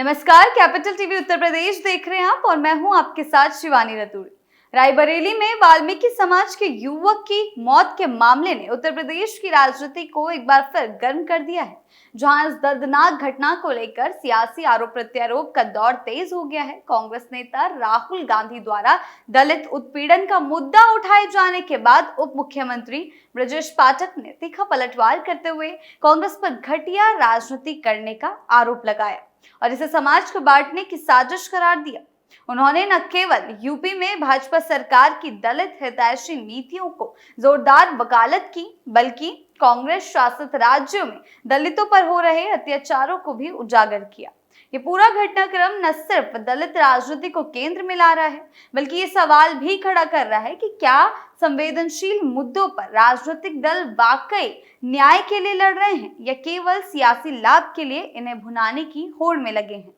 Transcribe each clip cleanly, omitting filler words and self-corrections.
नमस्कार, capital TV Uttar Pradesh देख रहे हैं आप और मैं हूं आपके साथ शिवानी रतूड़ी। रायबरेली में वाल्मीकि समाज के युवक की मौत के मामले ने उत्तर प्रदेश की राजनीति को एक बार फिर गर्म कर दिया है, जहां इस दर्दनाक घटना को लेकर सियासी आरोप प्रत्यारोप का दौर तेज हो गया है। कांग्रेस नेता राहुल गांधी द्वारा दलित उत्पीड़न का मुद्दा उठाए जाने के बाद उप मुख्यमंत्री ब्रजेश पाठक ने तीखा पलटवार करते हुए कांग्रेस पर घटिया राजनीति करने का आरोप लगाया और इसे समाज को बांटने की साजिश करार दिया। उन्होंने न केवल यूपी में भाजपा सरकार की दलित हितैषी नीतियों को जोरदार वकालत की, बल्कि कांग्रेस शासित राज्यों में दलितों पर हो रहे अत्याचारों को भी उजागर किया। ये पूरा घटनाक्रम न सिर्फ दलित राजनीति को केंद्र में ला रहा है, बल्कि ये सवाल भी खड़ा कर रहा है कि क्या संवेदनशील मुद्दों पर राजनीतिक दल वाकई न्याय के लिए लड़ रहे हैं या केवल सियासी लाभ के लिए इन्हें भुनाने की होड़ में लगे हैं।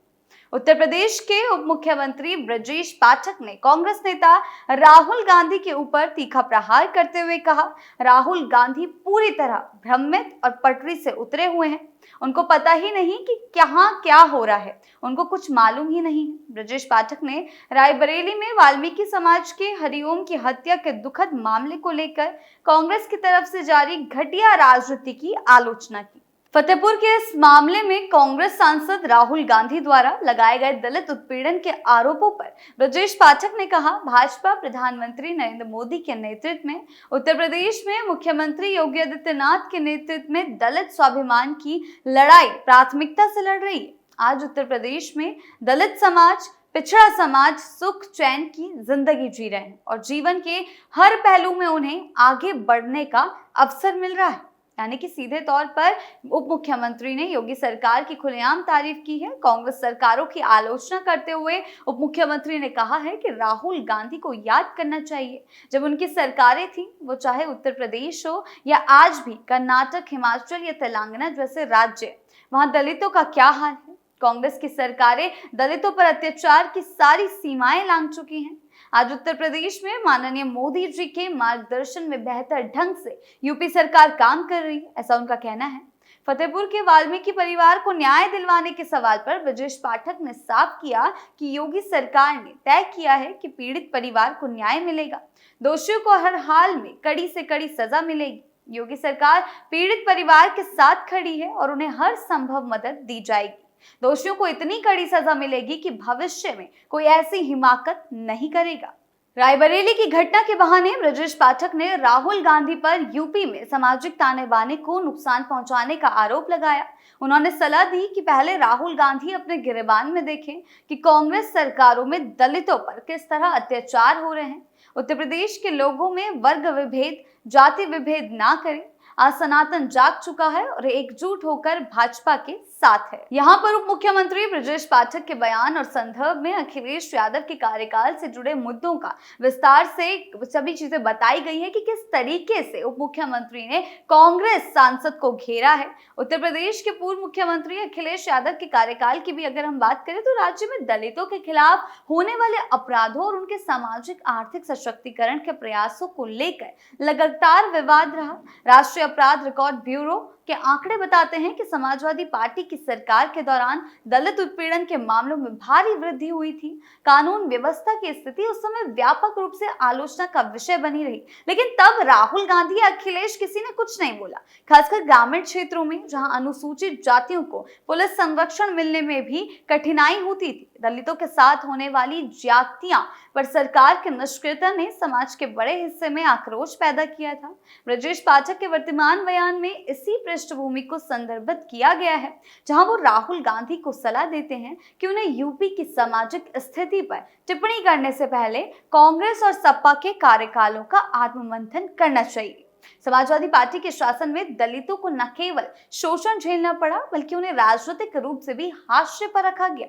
उत्तर प्रदेश के उप मुख्यमंत्री ब्रजेश पाठक ने कांग्रेस नेता राहुल गांधी के ऊपर तीखा प्रहार करते हुए कहा, राहुल गांधी पूरी तरह भ्रमित और पटरी से उतरे हुए हैं। उनको पता ही नहीं कि कहां क्या हो रहा है, उनको कुछ मालूम ही नहीं है। ब्रजेश पाठक ने रायबरेली में वाल्मीकि समाज के हरिओम की हत्या के दुखद मामले को लेकर कांग्रेस की तरफ से जारी घटिया राजनीति की आलोचना की। फतेहपुर के इस मामले में कांग्रेस सांसद राहुल गांधी द्वारा लगाए गए दलित उत्पीड़न के आरोपों पर ब्रजेश पाठक ने कहा, भाजपा प्रधानमंत्री नरेंद्र मोदी के नेतृत्व में उत्तर प्रदेश में मुख्यमंत्री योगी आदित्यनाथ के नेतृत्व में दलित स्वाभिमान की लड़ाई प्राथमिकता से लड़ रही है। आज उत्तर प्रदेश में दलित समाज, पिछड़ा समाज सुख चैन की जिंदगी जी रहे हैं और जीवन के हर पहलू में उन्हें आगे बढ़ने का अवसर मिल रहा है। यानी कि सीधे तौर पर उप मुख्यमंत्री ने योगी सरकार की खुलेआम तारीफ की है। कांग्रेस सरकारों की आलोचना करते हुए उप मुख्यमंत्री ने कहा है कि राहुल गांधी को याद करना चाहिए, जब उनकी सरकारें थी, वो चाहे उत्तर प्रदेश हो या आज भी कर्नाटक, हिमाचल या तेलंगाना जैसे राज्य, वहां दलितों का क्या हाल है। कांग्रेस की सरकारें दलितों पर अत्याचार की सारी सीमाएं लांघ चुकी हैं। आज उत्तर प्रदेश में माननीय मोदी जी के मार्गदर्शन में बेहतर ढंग से यूपी सरकार काम कर रही है, ऐसा उनका कहना है। फतेहपुर के वाल्मीकि परिवार को न्याय दिलवाने के सवाल पर ब्रजेश पाठक ने साफ किया कि योगी सरकार ने तय किया है कि पीड़ित परिवार को न्याय मिलेगा, दोषियों को हर हाल में कड़ी से कड़ी सजा मिलेगी। योगी सरकार पीड़ित परिवार के साथ खड़ी है और उन्हें हर संभव मदद दी जाएगी। दोषियों को इतनी कड़ी सजा मिलेगी कि भविष्य में कोई ऐसी हिमाकत नहीं करेगा। रायबरेली की घटना के बहाने ब्रजेश पाठक ने राहुल गांधी पर यूपी में सामाजिक ताने बाने को नुकसान पहुंचाने का आरोप लगाया। उन्होंने सलाह दी कि पहले राहुल गांधी अपने गिरेबान में देखें कि कांग्रेस सरकारों में दलितों पर किस तरह अत्याचार हो रहे हैं। उत्तर प्रदेश के लोगों में वर्ग विभेद, जाति विभेद ना करें। आज सनातन जाग चुका है और एकजुट होकर भाजपा के साथ है। यहाँ पर उप मुख्यमंत्री ब्रजेश पाठक के बयान और संदर्भ में अखिलेश यादव के कार्यकाल से जुड़े मुद्दों का विस्तार से सभी चीजें बताई गई है कि किस तरीके से उप मुख्यमंत्री ने कांग्रेस सांसद को घेरा है। उत्तर प्रदेश के पूर्व मुख्यमंत्री अखिलेश यादव के कार्यकाल की भी अगर हम बात करें तो राज्य में दलितों के खिलाफ होने वाले अपराधों और उनके सामाजिक आर्थिक सशक्तिकरण के प्रयासों को लेकर लगातार विवाद रहा। राष्ट्रीय अपराध रिकॉर्ड ब्यूरो के आंकड़े बताते हैं कि समाजवादी पार्टी की सरकार के दौरान दलित उत्पीड़न के मामलों में भारी वृद्धि हुई थी। कानून व्यवस्था की स्थिति उस समय व्यापक रूप से आलोचना का विषय बनी रही, लेकिन तब राहुल गांधी या अखिलेश किसी ने कुछ नहीं बोला। खासकर ग्रामीण क्षेत्रों में, जहां अनुसूचित जातियों को पुलिस संरक्षण मिलने में भी कठिनाई होती थी, दलितों के साथ होने वाली ज्यादतियां पर सरकार के निष्क्रियता ने समाज के बड़े हिस्से में आक्रोश पैदा किया था। ब्रजेश पाठक के वर्तमान बयान में इसी पृष्ठभूमि को संदर्भित किया गया है, जहां वो राहुल गांधी को सलाह देते हैं कि उन्हें यूपी की सामाजिक स्थिति पर टिप्पणी करने से पहले कांग्रेस और सपा के कार्यकालों का आत्ममंथन करना चाहिए। समाजवादी पार्टी के शासन में दलितों को न केवल शोषण झेलना पड़ा, बल्कि उन्हें राजनीतिक रूप से भी हाशिए पर रखा गया।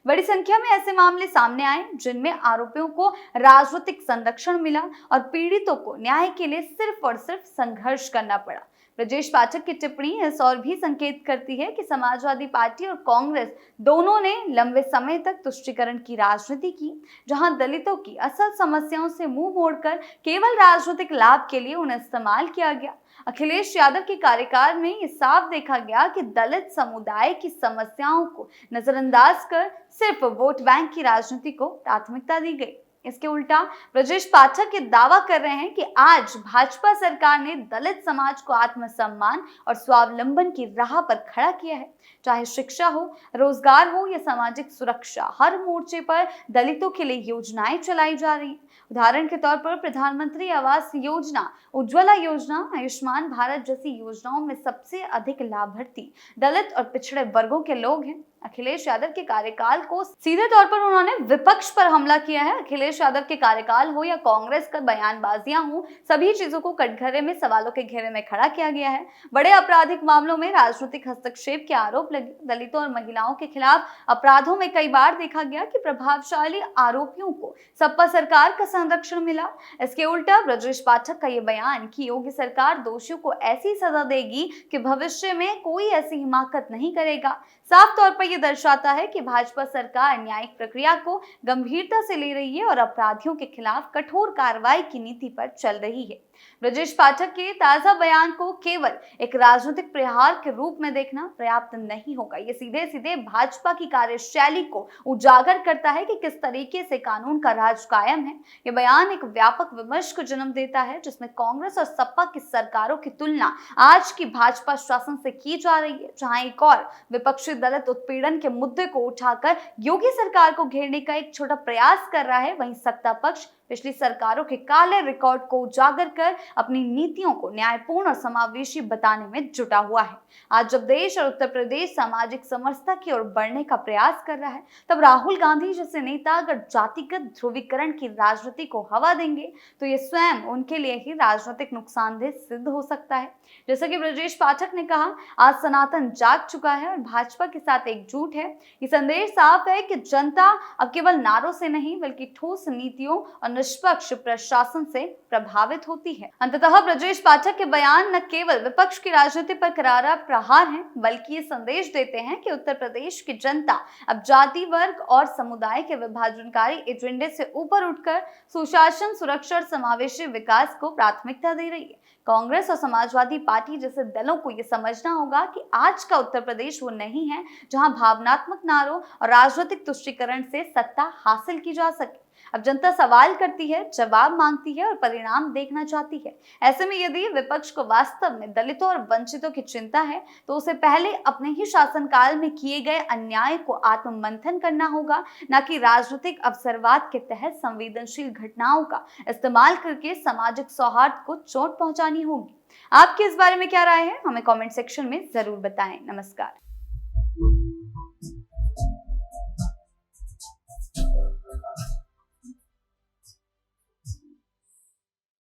बड़ी संख्या में ऐसे मामले सामने आए जिनमें आरोपियों को राजनीतिक संरक्षण मिला और पीड़ितों को न्याय के लिए सिर्फ और सिर्फ संघर्ष करना पड़ा। ब्रजेश पाठक की टिप्पणी इस और भी संकेत करती है कि समाजवादी पार्टी और कांग्रेस दोनों ने लंबे समय तक तुष्टीकरण की राजनीति की, जहां दलितों की असल समस्याओं से मुंह मोड़कर केवल राजनीतिक लाभ के लिए उन्हें इस्तेमाल किया गया। अखिलेश यादव के कार्यकाल में ये साफ देखा गया कि दलित समुदाय की समस्याओं को नजरअंदाज कर सिर्फ वोट बैंक की राजनीति को प्राथमिकता दी गई। इसके उल्टा ब्रजेश पाठक ये दावा कर रहे हैं कि आज भाजपा सरकार ने दलित समाज को आत्मसम्मान और स्वावलंबन की राह पर खड़ा किया है। चाहे शिक्षा हो, रोजगार हो या सामाजिक सुरक्षा, हर मोर्चे पर दलितों के लिए योजनाएं चलाई जा रही हैं। उदाहरण के तौर पर प्रधानमंत्री आवास योजना, उज्ज्वला योजना, आयुष्मान भारत जैसी योजनाओं में सबसे अधिक लाभार्थी दलित और पिछड़े वर्गों के लोग हैं। अखिलेश यादव के कार्यकाल को सीधे तौर पर उन्होंने विपक्ष पर हमला किया है। अखिलेश यादव के कार्यकाल हो या कांग्रेस का बयानबाजियां हो, सभी चीजों को कटघरे में सवालों के घेरे में खड़ा किया गया है। बड़े आपराधिक मामलों में राजनीतिक हस्तक्षेप के आरोप लगे। दलितों और महिलाओं के खिलाफ अपराधों में कई बार देखा गया कि प्रभावशाली आरोपियों को सपा सरकार का संरक्षण मिला। इसके उल्टा ब्रजेश पाठक का ये बयान कि योगी सरकार दोषियों को ऐसी सजा देगी कि भविष्य में कोई ऐसी हिमाकत नहीं करेगा, साफ तौर पर यह दर्शाता है कि भाजपा सरकार न्यायिक प्रक्रिया को गंभीरता से ले रही है और अपराधियों के खिलाफ कठोर कार्रवाई की नीति पर चल रही है। ब्रजेश पाठक के ताजा बयान को केवल एक राजनीतिक प्रहार के रूप में देखना पर्याप्त नहीं होगा। ये सीधे सीधे भाजपा की कार्यशैली को उजागर करता है कि किस तरीके से कानून का राज कायम है। ये बयान एक व्यापक विमर्श को जन्म देता है, जिसमें कांग्रेस और सपा की सरकारों की तुलना आज की भाजपा शासन से की जा रही है, जहां एक और विपक्षी दलित उत्पीड़न के मुद्दे को उठाकर योगी सरकार को घेरने का एक छोटा प्रयास कर रहा है। वहीं सत्ता पक्ष पिछली सरकारों के काले रिकॉर्ड को उजागर कर अपनी नीतियों को न्यायपूर्ण और समावेशी बताने में जुटा हुआ है। आज जब देश और उत्तर प्रदेश सामाजिक समरसता की ओर बढ़ने का प्रयास कर रहा है, तब राहुल गांधी जैसे नेता अगर जातिगत ध्रुवीकरण की राजनीति को हवा देंगे तो ये स्वयं उनके लिए ही राजनीतिक नुकसानदेह सिद्ध हो सकता है। जैसा कि ब्रजेश पाठक ने कहा, आज सनातन जाग चुका है और भाजपा के साथ एकजुट है। ये संदेश साफ है कि जनता अब केवल नारों से नहीं बल्कि ठोस नीतियों और निष्पक्ष प्रशासन से प्रभावित होती है। अंततः ब्रजेश पाठक के बयान न केवल विपक्ष की राजनीति पर करारा प्रहार है, बल्कि ये संदेश देते हैं कि उत्तर प्रदेश की जनता अब जाति, वर्ग और समुदाय के विभाजनकारी एजेंडे से ऊपर उठकर सुशासन, सुरक्षा और समावेशी विकास को प्राथमिकता दे रही है। कांग्रेस और समाजवादी पार्टी जैसे दलों को यह समझना होगा कि आज का उत्तर प्रदेश वो नहीं है जहां भावनात्मक नारों और राजनीतिक तुष्टीकरण से सत्ता हासिल की जा सके। अब जनता सवाल करती है, जवाब मांगती है और परिणाम देखना चाहती है। ऐसे में यदि विपक्ष को वास्तव में दलितों और वंचितों की चिंता है तो उसे पहले अपने ही शासनकाल में किए गए अन्याय को आत्ममंथन करना होगा, न कि राजनीतिक अवसरवाद के तहत संवेदनशील घटनाओं का इस्तेमाल करके सामाजिक सौहार्द को चोट पहुंचानी होगी। आपकी इस बारे में क्या राय है? हमें कमेंट सेक्शन में जरूर बताएं। नमस्कार।